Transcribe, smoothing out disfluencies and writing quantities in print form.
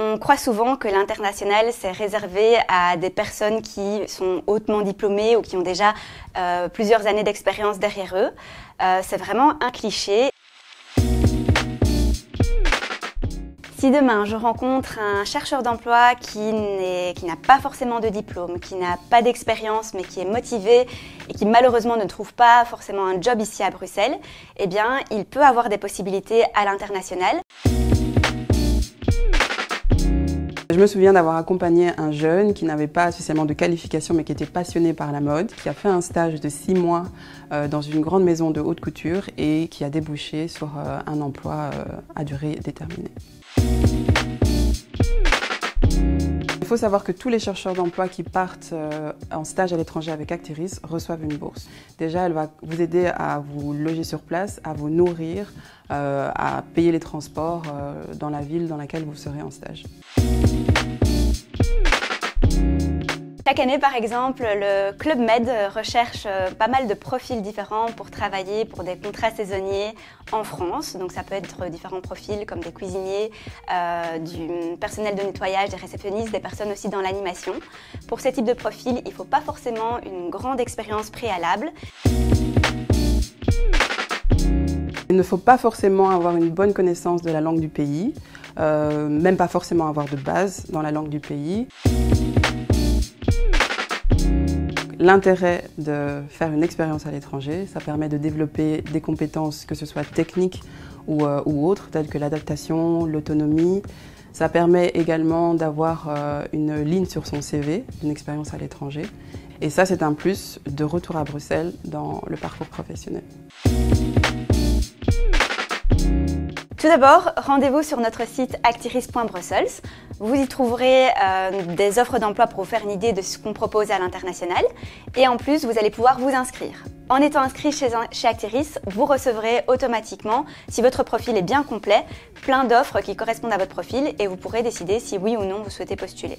On croit souvent que l'international, c'est réservé à des personnes qui sont hautement diplômées ou qui ont déjà plusieurs années d'expérience derrière eux. C'est vraiment un cliché. Si demain je rencontre un chercheur d'emploi qui n'a pas forcément de diplôme, qui n'a pas d'expérience mais qui est motivé et qui malheureusement ne trouve pas forcément un job ici à Bruxelles, eh bien il peut avoir des possibilités à l'international. Je me souviens d'avoir accompagné un jeune qui n'avait pas spécialement de qualification mais qui était passionné par la mode, qui a fait un stage de 6 mois dans une grande maison de haute couture et qui a débouché sur un emploi à durée déterminée. Il faut savoir que tous les chercheurs d'emploi qui partent en stage à l'étranger avec Actiris reçoivent une bourse. Déjà, elle va vous aider à vous loger sur place, à vous nourrir, à payer les transports dans la ville dans laquelle vous serez en stage. Chaque année, par exemple, le Club Med recherche pas mal de profils différents pour travailler pour des contrats saisonniers en France. Donc ça peut être différents profils comme des cuisiniers, du personnel de nettoyage, des réceptionnistes, des personnes aussi dans l'animation. Pour ce type de profil, il ne faut pas forcément une grande expérience préalable. Il ne faut pas forcément avoir une bonne connaissance de la langue du pays, même pas forcément avoir de base dans la langue du pays. L'intérêt de faire une expérience à l'étranger, ça permet de développer des compétences, que ce soit techniques ou autres, telles que l'adaptation, l'autonomie. Ça permet également d'avoir une ligne sur son CV, d'une expérience à l'étranger. Et ça, c'est un plus de retour à Bruxelles dans le parcours professionnel. Tout d'abord, rendez-vous sur notre site actiris.brussels. Vous y trouverez des offres d'emploi pour vous faire une idée de ce qu'on propose à l'international. Et en plus, vous allez pouvoir vous inscrire. En étant inscrit chez Actiris, vous recevrez automatiquement, si votre profil est bien complet, plein d'offres qui correspondent à votre profil et vous pourrez décider si oui ou non vous souhaitez postuler.